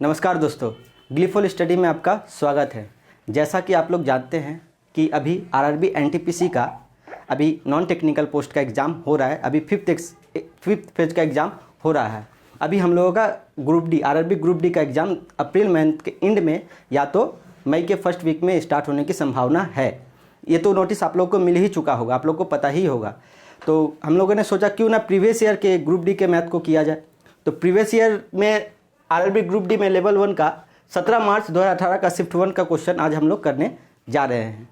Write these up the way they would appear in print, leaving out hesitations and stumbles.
नमस्कार दोस्तों, ग्लिफोल स्टडी में आपका स्वागत है। जैसा कि आप लोग जानते हैं कि अभी आरआरबी एनटीपीसी का अभी नॉन टेक्निकल पोस्ट का एग्ज़ाम हो रहा है। अभी फिफ्थ फेज का एग्ज़ाम हो रहा है। अभी हम लोगों का group D RRB group D का एग्ज़ाम अप्रैल मंथ के एंड में या तो मई के फर्स्ट वीक में स्टार्ट होने की संभावना है। ये तो नोटिस आप लोग को मिल ही चुका होगा, आप लोग को पता ही होगा। तो हम लोगों ने सोचा क्यों ना प्रीवियस ईयर के ग्रुप डी के मैथ को किया जाए। तो प्रीवियस ईयर में आरआरबी ग्रुप डी में लेवल 1 का 17 मार्च 2018 का शिफ्ट 1 का क्वेश्चन आज हम लोग करने जा रहे हैं।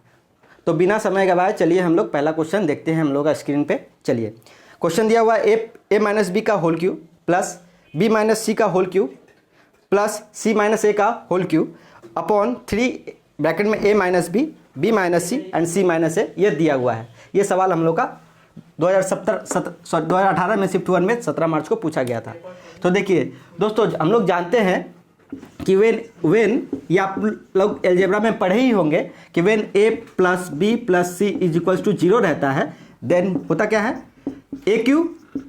तो बिना समय गवाए चलिए हम लोग पहला क्वेश्चन देखते हैं हम लोग का स्क्रीन पे। चलिए, क्वेश्चन दिया हुआ है ए माइनस बी का whole cube plus B minus C का whole cube plus C minus A का होल क्यूब अपॉन 3 ब्रैकेट में A minus B minus C and C minus ए, ये दिया हुआ है। ये सवाल हम लोग का 2018 में शिफ्ट 1 में 17 मार्च को पूछा गया था। तो देखिए दोस्तों, हम लोग जानते हैं कि वेन ये आप लोग एलजेब्रा में पढ़े ही होंगे कि when a plus B plus c is equals to 0 रहता है, देन होता क्या है, a cube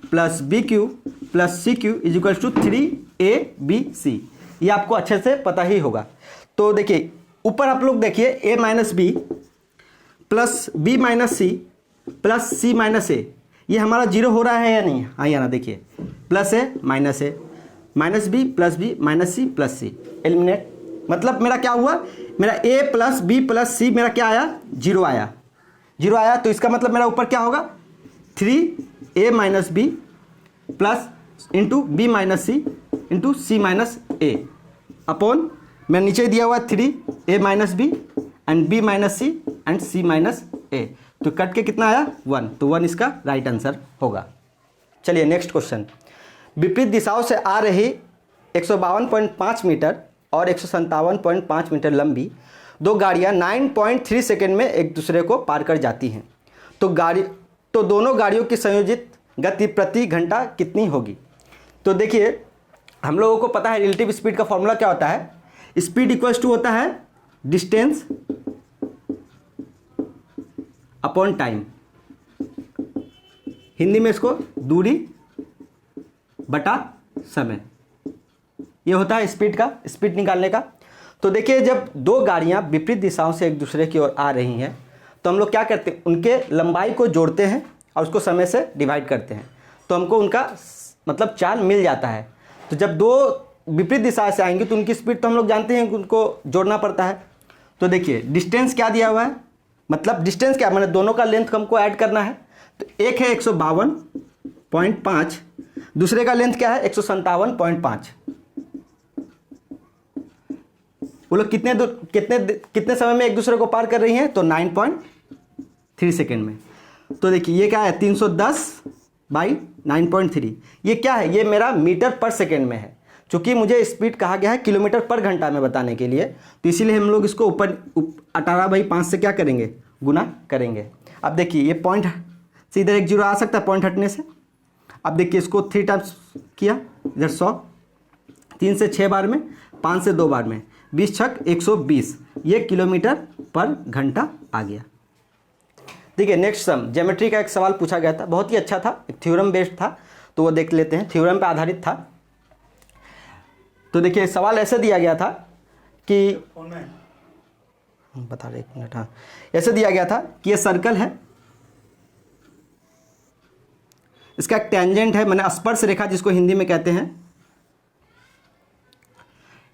plus b cube plus c cube is equals to 3ab ये आपको अच्छे से पता ही होगा। तो देखिए ऊपर आप लोग देखिए a minus b plus B minus c plus C minus ए, ये हमारा 0 हो रहा है या नहीं? हाँ या ना? देखिए plus a minus b plus B minus c plus c, eliminate. मतलब मेरा क्या हुआ, मेरा ए प्लस बी प्लस सी मेरा क्या आया, 0 आया। तो इसका मतलब मेरा ऊपर क्या होगा, 3a minus b plus into b minus c into c minus a upon मैं नीचे दिया हुआ 3a minus b and b minus C and C minus a. तो कट के कितना आया, 1। तो 1 इसका राइट आंसर होगा। चलिए नेक्स्ट क्वेश्चन। विपरीत दिशाओं से आ रही 152.5 मीटर और 157.5 मीटर लंबी दो गाड़ियां 9.3 सेकेंड में एक दूसरे को पार कर जाती हैं। तो दोनों गाड़ियों की संयोजित गति प्रति घंटा कितनी होगी? तो देखिए हम लोगों को पता है रिलेटिव स्पीड का फॉर्मूला क्या होता है, स्पीड इक्वल्स टू होता है डिस्टेंस अपॉन टाइम। हिंदी में इसको दूरी बटा समय, ये होता है स्पीड निकालने का। तो देखिए जब दो गाड़ियां विपरीत दिशाओं से एक दूसरे की ओर आ रही हैं तो हम लोग क्या करते हैं, उनके लंबाई को जोड़ते हैं और उसको समय से डिवाइड करते हैं, तो हमको उनका मतलब चाल मिल जाता है। तो जब दो विपरीत दिशा से आएंगे तो उनकी स्पीड तो हम लोग जानते हैं कि उनको जोड़ना पड़ता है। तो देखिए डिस्टेंस क्या दिया हुआ है, मतलब डिस्टेंस क्या, मैंने दोनों का लेंथ हमको ऐड करना है। तो एक है 152.5, दूसरे का लेंथ क्या है 157.5। वो लोग कितने समय में एक दूसरे को पार कर रही हैं, तो 9.3 सेकेंड में। तो देखिए ये क्या है 310/9.3, ये क्या है, ये मेरा मीटर पर सेकेंड में है। चूंकि मुझे स्पीड कहा गया है किलोमीटर पर घंटा में बताने के लिए, तो इसीलिए हम लोग इसको ऊपर 18/5 से क्या करेंगे, गुना करेंगे। अब देखिए ये पॉइंट से इधर एक 0 आ सकता है पॉइंट हटने से। अब देखिए इसको 3 टाइम्स किया, इधर 100, 3 से 6 बार में, 5 से 2 बार में, 20 छक 120, ये किलोमीटर पर घंटा आ गया। देखिए नेक्स्ट सम, ज्योमेट्री का एक सवाल पूछा गया था, बहुत ही अच्छा था, एक थ्योरम बेस्ड था, तो वो देख लेते हैं, थ्योरम पे आधारित था। तो देखिए सवाल ऐसे दिया गया था कि बता रहे, 1 मिनट, हाँ, ऐसे दिया गया था कि ये सर्कल है, इसका एक टेंजेंट है, मैंने स्पर्श रेखा जिसको हिंदी में कहते हैं,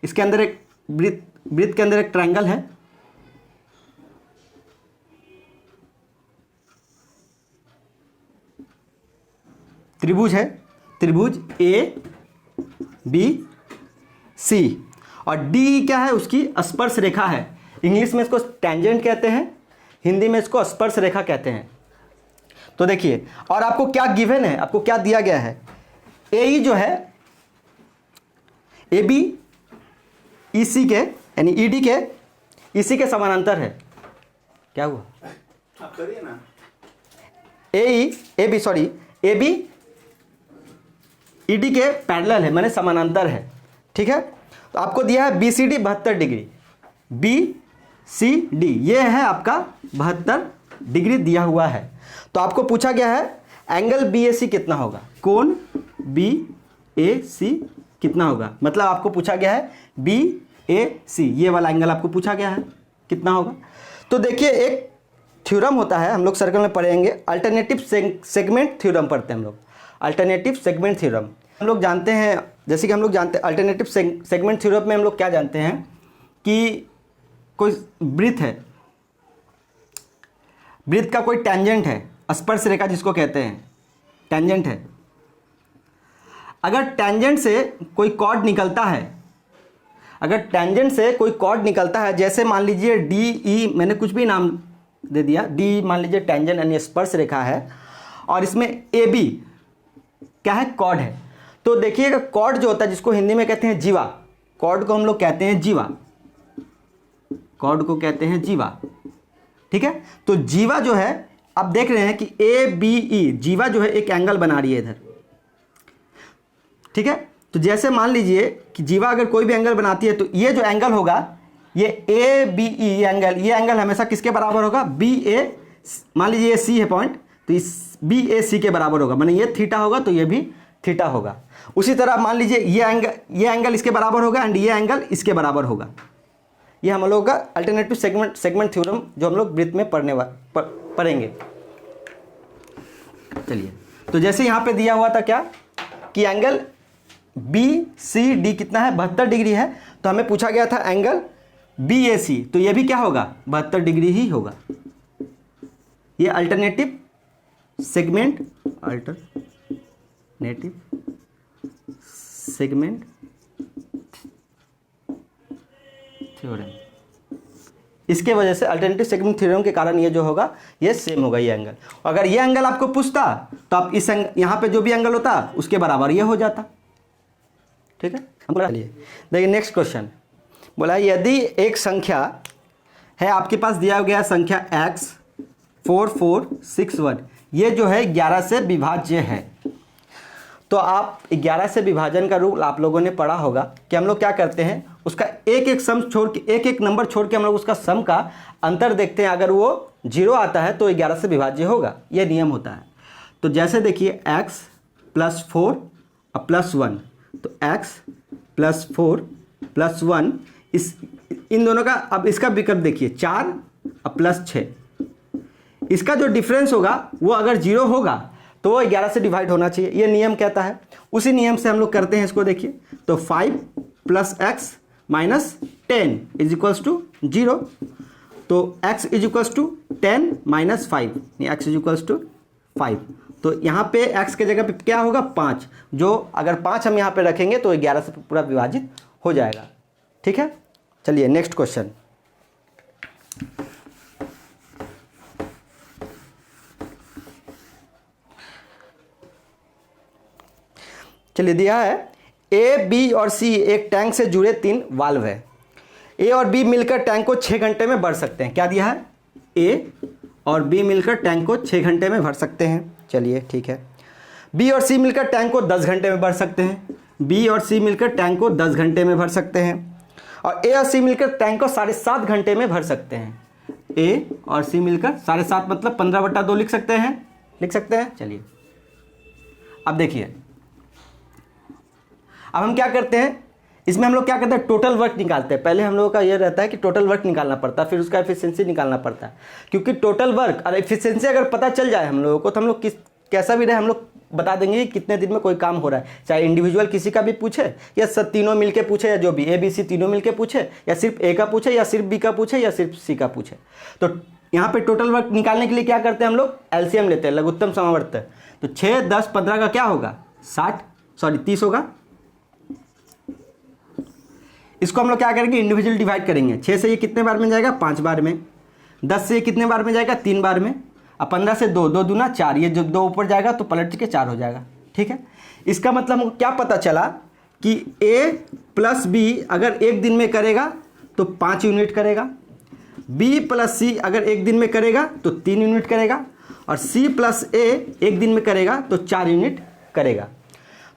इसके अंदर एक वृत्त के अंदर एक ट्रायंगल है, त्रिभुज है, त्रिभुज ABC, और D क्या है, उसकी स्पर्श रेखा है। इंग्लिश में इसको टेंजेंट कहते हैं, हिंदी में इसको स्पर्श रेखा कहते हैं। तो देखिए, और आपको क्या गिवन है, आपको क्या दिया गया है, AE जो है AB EC के यानी ED के EC के समानांतर है। क्या हुआ, आप करिए ना, AB ED के पैरेलल है, माने समानांतर है, ठीक है। तो आपको दिया है BCD 72 डिग्री, BCD ये है आपका 72 डिग्री दिया हुआ है। तो आपको पूछा गया है एंगल BAC कितना होगा, कोण BAC कितना होगा, मतलब आपको पूछा गया है BAC, ये वाला एंगल आपको पूछा गया है कितना होगा। तो देखिए एक थ्योरम होता है, हम लोग सर्कल में पढ़ेंगे, अल्टरनेटिव सेगमेंट थ्योरम पढ़ते हैं हम लोग, अल्टरनेटिव सेगमेंट थ्योरम। हम लोग जानते हैं, जैसे कि हम लोग जानते हैं अल्टरनेटिव सेगमेंट थ्योरम में हम लोग क्या जानते हैं कि कोई वृत्त है, वृत्त का कोई टेंजेंट है, स्पर्श रेखा जिसको कहते हैं, टेंजेंट है। अगर टेंजेंट से कोई कॉर्ड निकलता है, अगर टेंजेंट से कोई कॉर्ड निकलता है, जैसे मान लीजिए DE, मैंने कुछ भी नाम दे दिया, D मान लीजिए टेंजेंट यानी स्पर्श रेखा है, और इसमें AB क्या है, कॉर्ड है। तो देखिएगा कॉर्ड जो होता है जिसको हिंदी में कहते हैं जीवा, कॉर्ड को हम लोग कहते हैं जीवा, कॉर्ड को कहते हैं जीवा, ठीक है। तो जीवा जो है आप देख रहे हैं कि ABE जीवा जो है एक एंगल बना रही है इधर, ठीक है। तो जैसे मान लीजिए कि जीवा अगर कोई भी एंगल बनाती है तो ये जो एंगल होगा ये ABE एंगल, ये एंगल हमेशा किसके बराबर होगा, BA, मान लीजिए ये C है पॉइंट, तो इस BAC के बराबर होगा, माने ये थीटा होगा तो ये भी थीटा होगा। उसी तरह मान लीजिए ये एंगल इसके बराबर होगा एंड ये एंगल इसके बराबर होगा। ये हम लोग का अल्टरनेटिव सेगमेंट थ्योरम जो हम लोग वृत्त में पढ़ेंगे। चलिए, तो जैसे यहाँ पे दिया हुआ था क्या कि एंगल BCD कितना है, 72 डिग्री है, तो हमें पूछा गया था एंगल BAC, तो ये भी क्या होगा, 72 डिग्री ही होगा। ये अल्टरनेटिव सेगमेंट थ्योरम, इसके वजह से अल्टरनेटिव सेगमेंट थ्योरम के कारण ये जो होगा ये सेम होगा ये एंगल। अगर ये एंगल आपको पूछता तो आप इस यहाँ पे जो भी एंगल होता उसके बराबर ये हो जाता, ठीक है। चलिए देखिए नेक्स्ट क्वेश्चन, बोला यदि एक संख्या है, आपके पास दिया गया संख्या x4461, ये जो है 11 से विभाज्य है। तो आप 11 से विभाजन का रूल आप लोगों ने पढ़ा होगा कि हम लोग क्या करते हैं, उसका एक एक सम छोड़ के, एक एक नंबर छोड़ के हम लोग उसका सम का अंतर देखते हैं, अगर वो 0 आता है तो 11 से विभाज्य होगा, ये नियम होता है। तो जैसे देखिए x + 4 और +1, तो x + 4 + 1, इन दोनों का, अब इसका विकल्प देखिए 4 और +6, इसका जो डिफरेंस होगा वो अगर 0 होगा तो वो 11 से डिवाइड होना चाहिए, ये नियम कहता है। उसी नियम से हम लोग करते हैं इसको, देखिए तो 5 + x - 10 = 0, तो x = 10 - 5, x = 5, तो यहाँ पे x के जगह पे क्या होगा 5, जो अगर 5 हम यहाँ पे रखेंगे तो 11 से पूरा विभाजित हो जाएगा, ठीक है। चलिए नेक्स्ट क्वेश्चन, चलिए दिया है A, B और C एक टैंक से जुड़े 3 वाल्व है। A और B मिलकर टैंक को 6 घंटे में भर सकते हैं। क्या दिया है, A और B मिलकर टैंक को 6 घंटे में भर सकते हैं। चलिए ठीक है। B और C मिलकर टैंक को 10 घंटे में भर सकते हैं। B और C मिलकर टैंक को 10 घंटे में भर सकते हैं। और A और C मिलकर टैंक को 7.5 घंटे में भर सकते हैं। A और C मिलकर 7.5 मतलब 15/2 लिख सकते हैं। चलिए अब देखिए, अब हम क्या करते हैं, इसमें हम लोग क्या करते हैं, टोटल वर्क निकालते हैं। पहले हम लोगों का ये रहता है कि टोटल वर्क निकालना पड़ता है, फिर उसका एफिशिएंसी निकालना पड़ता है। क्योंकि टोटल वर्क और एफिशिएंसी अगर पता चल जाए हम लोगों को तो हम लोग कैसा भी रहे हम लोग बता देंगे कि कितने दिन में कोई काम हो रहा है। चाहे इंडिविजुअल किसी का भी पूछे या सब तीनों मिलके पूछे, या जो भी ABC तीनों मिलके पूछे, या सिर्फ A का पूछे, या सिर्फ B का पूछे, या सिर्फ C का पूछे। तो यहाँ पे टोटल वर्क निकालने के लिए क्या करते हैं हम लोग, LCM लेते हैं, लघुत्तम समावर्त। तो 6, 10, 15 का क्या होगा 30 होगा। इसको हम लोग क्या करेंगे, इंडिविजुअल डिवाइड करेंगे। 6 से ये कितने बार में जाएगा, 5 बार में। 10 से ये कितने बार में जाएगा, 3 बार में। अब 15 से 2, 2 दूना 4, ये जो 2 ऊपर जाएगा तो पलट के 4 हो जाएगा। ठीक है, इसका मतलब हमको क्या पता चला कि A + B अगर एक दिन में करेगा तो 5 यूनिट करेगा, B + C अगर एक दिन में करेगा तो 3 यूनिट करेगा, और C + A एक दिन में करेगा तो 4 यूनिट करेगा।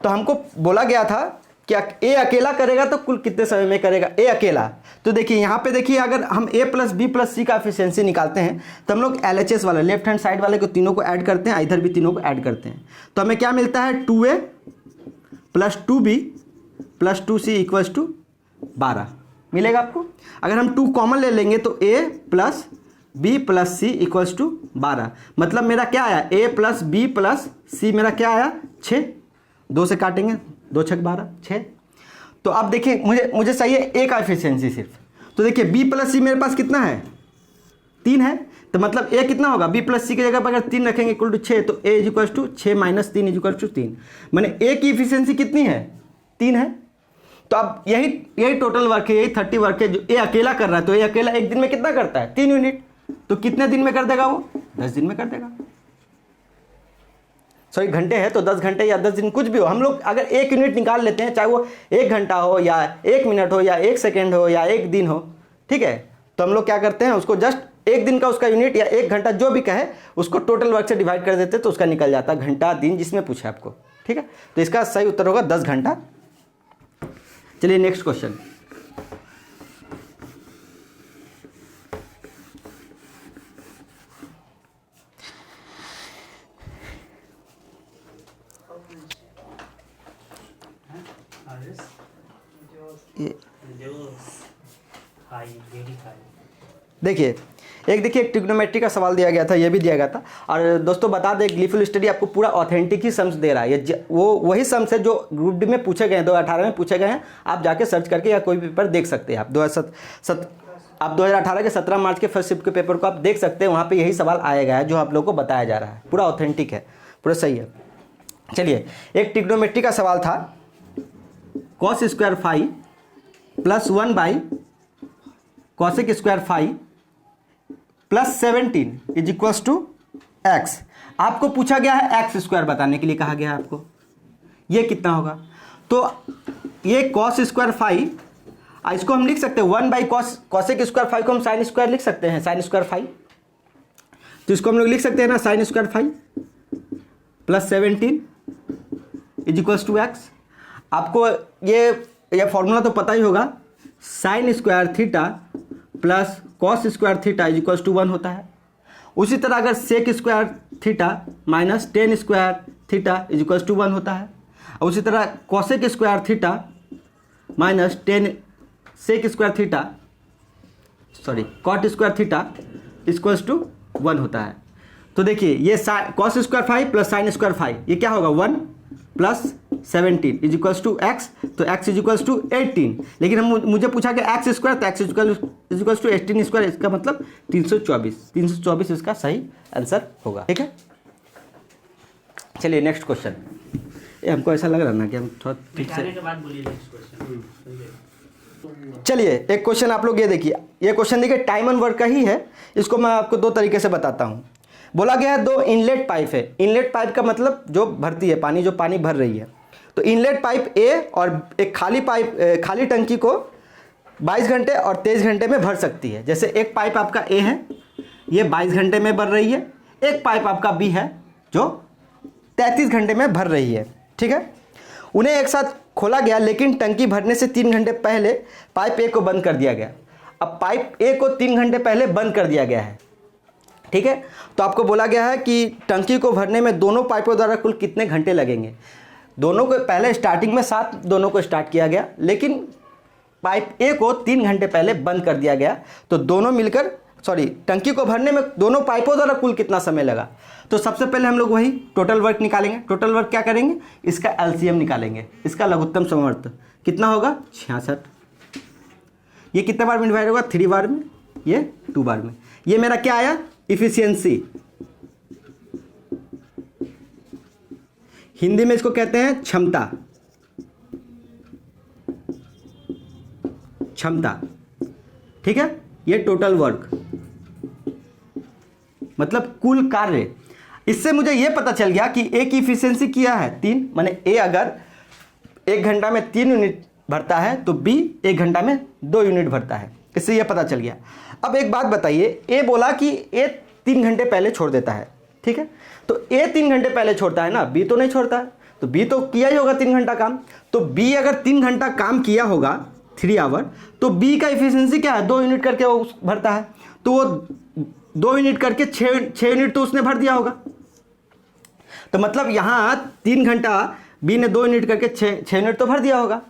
तो हमको बोला गया था कि A अकेला करेगा तो कुल कितने समय में करेगा, A अकेला। तो देखिए यहाँ पे देखिए, अगर हम A + B + C का एफिशिएंसी निकालते हैं तो हम लोग LHS वाले लेफ्ट हैंड साइड वाले को तीनों को ऐड करते हैं, इधर भी तीनों को ऐड करते हैं। तो हमें क्या मिलता है, 2A + 2B plus 2c equals to 12 मिलेगा आपको। अगर हम 2 कॉमन ले लेंगे तो a plus B plus C equals to 12, मतलब मेरा क्या आया, a प्लस बी प्लस सी मेरा क्या आया 6, 2 से काटेंगे 2 छक 12 6। तो अब देखिए मुझे चाहिए ए का एफिशिएंसी सिर्फ, तो देखिए बी प्लस सी मेरे पास कितना है 3 है, तो मतलब ए कितना होगा, बी प्लस सी की जगह पर अगर 3 रखेंगे इक्वल टू 6, तो a equals to 6 minus 3 equal to 3, मैंने ए की इफिशियंसी कितनी है 3 है। तो अब यही टोटल वर्क है, यही 30 वर्क है जो ए अकेला कर रहा है, तो ए अकेला एक दिन में कितना करता है 3 यूनिट, तो कितने दिन में कर देगा वो 10 दिन में कर देगा। सॉरी घंटे है तो 10 घंटे या 10 दिन कुछ भी हो, हम लोग अगर 1 यूनिट निकाल लेते हैं, चाहे वो 1 घंटा हो या 1 मिनट हो या 1 सेकेंड हो या 1 दिन हो, ठीक है, तो हम लोग क्या करते हैं उसको जस्ट 1 दिन का उसका यूनिट या 1 घंटा जो भी कहे उसको टोटल वर्क से डिवाइड कर देते, तो उसका निकल जाता घंटा दिन जिसमें पूछा आपको, ठीक है। तो इसका सही उत्तर होगा 10 घंटा। चलिए नेक्स्ट क्वेश्चन। देखिए एक ट्रिग्नोमेट्री का सवाल दिया गया था, ये भी दिया गया था। और दोस्तों बता दें ग्लीफुल स्टडी आपको पूरा ऑथेंटिक ही सम्स दे रहा है, ये वो वही सम्स है जो ग्रुप डी में पूछे गए हैं, 2018 में पूछे गए हैं। आप जाके सर्च करके या कोई भी पेपर देख सकते हैं। आप 2018 के 17 मार्च के फर्स्ट शिफ्ट के पेपर को आप देख सकते हैं, वहाँ पे यही सवाल आया गया है जो आप लोग को बताया जा रहा है, पूरा ऑथेंटिक है, पूरा सही है। चलिए एक ट्रिग्नोमेट्री का सवाल था, cos square phi plus 1 by cosec square phi plus 17 is equals to x. आपको पूछा गया है एक्स स्क्वायर बताने के लिए कहा गया है आपको, ये कितना होगा। तो ये कॉस स्क्वायर फाई, इसको हम लिख सकते हैं 1 बाई कॉसेक स्क्वायर फाई को हम साइन स्क्वायर लिख सकते हैं, साइन स्क्वायर फाई, तो इसको हम लोग लिख सकते हैं ना sine square phi plus 17 is equals to x. आपको ये फॉर्मूला तो पता ही होगा, sine square theta plus cos square theta is equals to 1 होता है। उसी तरह अगर sec square theta minus tan square theta is equals to 1 होता है। और उसी तरह cosec square theta minus tan sec square theta cot square theta is equals to 1 होता है। तो देखिए ये cos square five plus sine square five, ये क्या होगा 1 plus 17 is equals to x, तो एक्स इज इक्वल्स टू 18। लेकिन हम मुझे पूछा कि एक्स स्क्वायर, तो x is equals to 18 square, इसका मतलब 324 इसका सही आंसर होगा, ठीक है। चलिए नेक्स्ट क्वेश्चन। ये हमको ऐसा लग रहा ना कि हम थोड़ा ठीक से चलिए एक क्वेश्चन आप लोग ये देखिए, ये क्वेश्चन देखिए टाइम एंड वर्क का ही है। इसको मैं आपको 2 तरीके से बताता हूँ। बोला गया है 2 इनलेट पाइप है। इनलेट पाइप का मतलब जो भरती है पानी, जो पानी भर रही है। तो इनलेट पाइप ए और एक खाली टंकी को 22 घंटे और 23 घंटे में भर सकती है। जैसे एक पाइप आपका ए है, ये 22 घंटे में भर रही है, एक पाइप आपका बी है जो 33 घंटे में भर रही है, ठीक है। उन्हें एक साथ खोला गया, लेकिन टंकी भरने से 3 घंटे पहले पाइप ए को बंद कर दिया गया। अब पाइप ए को 3 घंटे पहले बंद कर दिया गया है, ठीक है। तो आपको बोला गया है कि टंकी को भरने में दोनों पाइपों द्वारा कुल कितने घंटे लगेंगे। दोनों को पहले स्टार्टिंग में 7 दोनों को स्टार्ट किया गया, लेकिन पाइप ए को 3 घंटे पहले बंद कर दिया गया। तो दोनों मिलकर टंकी को भरने में दोनों पाइपों द्वारा कुल कितना समय लगा। तो सबसे पहले हम लोग वही टोटल वर्क निकालेंगे। टोटल वर्क क्या करेंगे, इसका एलसीएम निकालेंगे। इसका लघुत्तम समवर्त कितना होगा 66। ये कितने बार में डिवाइड होगा 3 बार में, ये 2 बार में। ये मेरा क्या आया इफिशियंसी, हिंदी में इसको कहते हैं क्षमता, ठीक है। ये टोटल वर्क मतलब कुल कार्य। इससे मुझे ये पता चल गया कि ए की इफिशियंसी किया है 3, माने ए अगर 1 घंटा में 3 यूनिट भरता है तो बी 1 घंटा में 2 यूनिट भरता है। इससे ये पता चल गया। अब एक बात बताइए, ए बोला कि ए 3 घंटे पहले छोड़ देता है, ठीक है। तो ए 3 घंटे पहले छोड़ता है ना, बी तो नहीं छोड़ता है। तो बी तो किया ही होगा 3 घंटा काम। तो बी अगर 3 घंटा काम किया होगा 3 आवर, तो बी का इफिशियंसी क्या है 2 यूनिट करके वो भरता है। तो वो 2 यूनिट करके 6 यूनिट तो उसने भर दिया होगा। तो मतलब यहाँ 3 घंटा बी ने 2 यूनिट करके 6 यूनिट तो भर दिया होगा।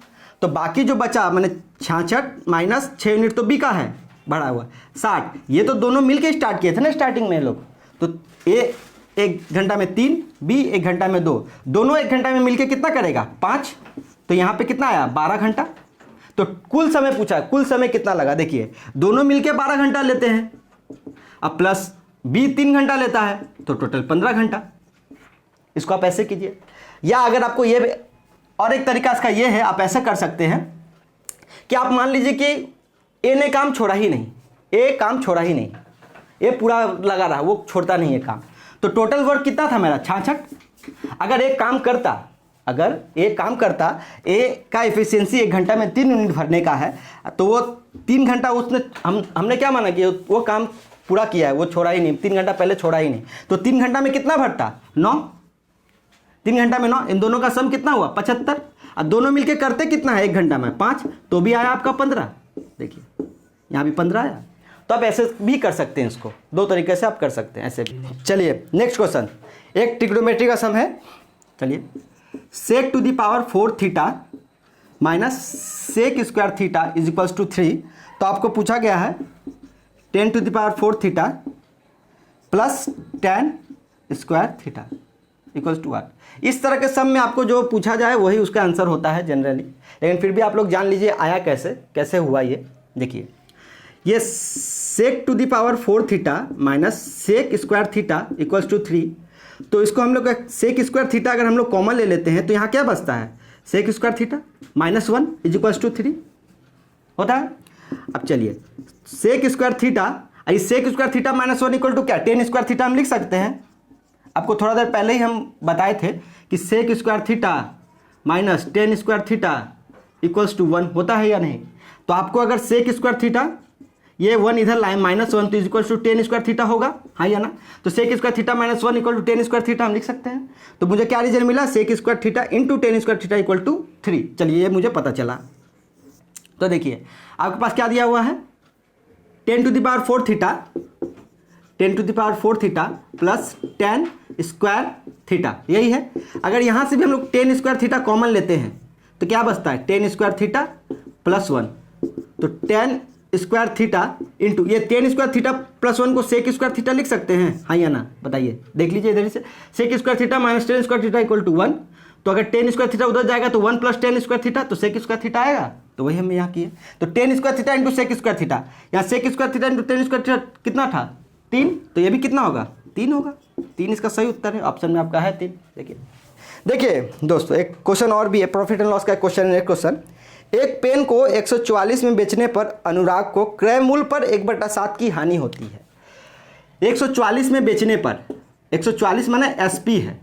तो बाकी जो बचा मैंने 66 माइनस 6 यूनिट तो बी का है बढ़ा हुआ 60, ये तो दोनों मिलके स्टार्ट किए थे ना स्टार्टिंग में लोग। तो ए 1 घंटा में 3, बी 1 घंटा में 2, दोनों 1 घंटा में मिलके कितना करेगा 5, तो यहाँ पे कितना आया 12 घंटा। तो कुल समय पूछा, कुल समय कितना लगा, देखिए दोनों मिलके 12 घंटा लेते हैं, अब प्लस बी 3 घंटा लेता है तो टोटल 15 घंटा। इसको आप ऐसे कीजिए, या अगर आपको ये और एक तरीका इसका ये है, आप ऐसा कर सकते हैं कि आप मान लीजिए कि ए ने काम छोड़ा ही नहीं, ए काम छोड़ा ही नहीं, ए पूरा लगा रहा, वो छोड़ता नहीं है काम। तो टोटल वर्क कितना था मेरा 66। अगर एक काम करता, अगर एक काम करता, ए का एफिशिएंसी 1 घंटा में 3 यूनिट भरने का है, तो वो 3 घंटा उसने हमने क्या माना कि वो काम पूरा किया है, वो छोड़ा ही नहीं, 3 घंटा पहले छोड़ा ही नहीं। तो 3 घंटा में कितना भरता 9, 3 घंटा में 9, इन दोनों का सम कितना हुआ 75। अब दोनों मिलके करते कितना है 1 घंटा में 5, तो भी आया आपका 15। देखिए यहाँ भी 15 आया। तो आप ऐसे भी कर सकते हैं, इसको 2 तरीके से आप कर सकते हैं ऐसे भी। चलिए नेक्स्ट क्वेश्चन, एक ट्रिग्नोमेट्री का सम है। चलिए sec to the power 4 theta minus sec square theta is equals to 3। तो आपको पूछा गया है 10 to the power 4 theta plus 10 square theta equals to 8। इस तरह के सम में आपको जो पूछा जाए वही उसका आंसर होता है जनरली, लेकिन फिर भी आप लोग जान लीजिए आया कैसे, कैसे हुआ ये। देखिए ये sec to the power 4 theta minus sec square theta equals to 3। तो इसको हम लोग सेक स्क्वायर थीटा अगर हम लोग कॉमन ले लेते हैं तो यहाँ क्या बचता है sec square theta minus 1 is equals to 3 होता है। अब चलिए सेक स्क्वायर थीटा, इस sec square theta minus 1 equal to क्या 10 स्क्वायर थीटा हम लिख सकते हैं। आपको थोड़ा देर पहले ही हम बताए थे कि sec square theta minus 10 square theta equals to 1 होता है या नहीं। तो आपको अगर सेक स्क्वायर थीटा ये 1 इधर लाए -1 तो is equals to 10 square theta होगा, हाँ या ना। तो sec square theta minus 1 equal to 10 square theta हम लिख सकते हैं। तो मुझे क्या रीजन मिला sec square theta into 10 square theta equal to 3। चलिए ये मुझे पता चला। तो देखिए आपके पास क्या दिया हुआ है 10 to the power 4 theta, 10 to the power 4 theta plus 10 square theta, यही है। अगर यहाँ से भी हम लोग 10 स्क्वायर थीटा कॉमन लेते हैं तो क्या बचता है 10 स्क्वायर थीटा प्लस 1। तो 10 स्क्वायर थीटा इंटू ये 10 स्क्वायर थीटा प्लस 1 को सेक स्क्वायर थीटा लिख सकते हैं, हाँ या ना बताइए। देख लीजिए इधर से sec square theta minus 10 square theta equal to 1। तो अगर 10 स्क्वायर थीटा उधर जाएगा तो 1 प्लस 10 स्क्वायर थीटा, तो सेक स्क्वायर थीटा आएगा। तो वही हम यहाँ किए। तो 10 square theta into sec square theta, यहाँ sec square theta into 10 square theta कितना था 3, तो ये भी कितना होगा 3 होगा। 3 इसका सही उत्तर है, ऑप्शन में आपका है 3। देखिए दोस्तों एक क्वेश्चन और भी है, प्रॉफिट एंड लॉस का क्वेश्चन है। क्वेश्चन, एक पेन को 144 में बेचने पर अनुराग को क्रय मूल्य पर 1/7 की हानि होती है। 144 में बेचने पर, 144 माने एसपी है,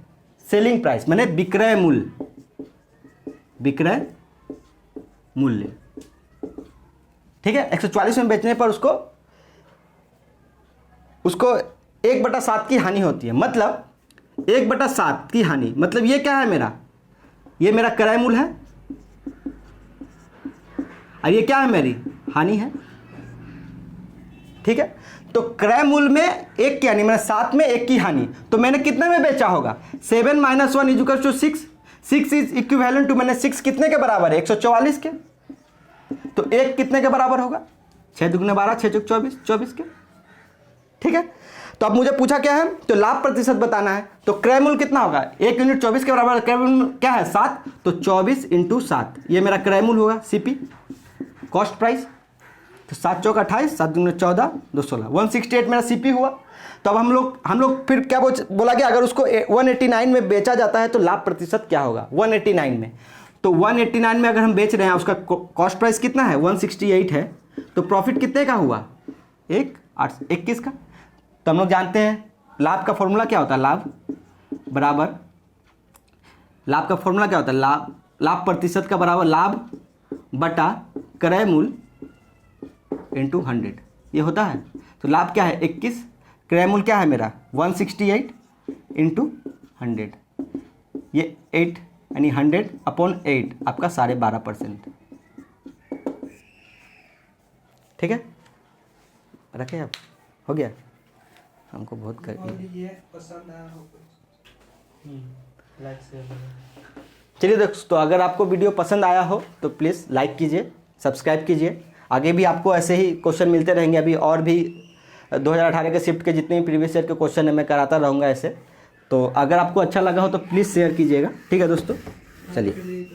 सेलिंग प्राइस माने विक्रय मूल्य, विक्रय मूल्य, ठीक है। 144 में बेचने पर उसको 1/7 की हानि होती है। मतलब 1/7 की हानि, मतलब ये क्या है मेरा, ये मेरा क्रय मूल्य है और ये क्या है मेरी हानि है, ठीक है। तो क्रय मूल्य में 1 की हानि मैंने 7 में 1 की हानि, तो मैंने कितने में बेचा होगा 7 - 1 इज इक्वल टू 6। 6 इज इक्विवेलेंट टू, मैंने 6 कितने के बराबर है 144 के। तो 1 कितने के बराबर होगा 6 दूनी 12, 6 चौक 24, 24 के, ठीक है। तो अब मुझे पूछा क्या है, तो लाभ प्रतिशत बताना है। तो क्रय मूल्य कितना होगा 1 यूनिट 24 के बराबर, क्रय मूल्य क्या है 7, तो 24 × 7 ये मेरा क्रय मूल्य होगा, सीपी कॉस्ट प्राइस। तो 7 चौक 28, 7 दूनी 14, 2 16, 168 मेरा सीपी हुआ। तो अब हम लोग फिर क्या बोला कि अगर उसको 189 में बेचा जाता है तो लाभ प्रतिशत क्या होगा 189 में। तो 189 में अगर हम बेच रहे हैं, उसका कॉस्ट प्राइस कितना है 168 है, तो प्रॉफिट कितने का हुआ 21 का। तो हम लोग जानते हैं लाभ का फॉर्मूला क्या होता है, लाभ बराबर, लाभ का फॉर्मूला क्या होता है, लाभ प्रतिशत का बराबर लाभ बटा क्रय मूल्य इंटू 100, ये होता है। तो लाभ क्या है 21, क्रय मूल्य क्या है मेरा 168 इंटू 100, ये 8 यानी 100/8 आपका 12.5%, ठीक है। रखे आप, हो गया, हमको बहुत कर ये पसंद आया हो, लाइक शेयर चलिए दोस्तों, अगर आपको वीडियो पसंद आया हो तो प्लीज़ लाइक कीजिए, सब्सक्राइब कीजिए। आगे भी आपको ऐसे ही क्वेश्चन मिलते रहेंगे। अभी और भी 2018 के शिफ्ट के जितने भी प्रीवियस ईयर के क्वेश्चन है मैं कराता रहूँगा ऐसे। तो अगर आपको अच्छा लगा हो तो प्लीज़ शेयर कीजिएगा। ठीक है दोस्तों, चलिए।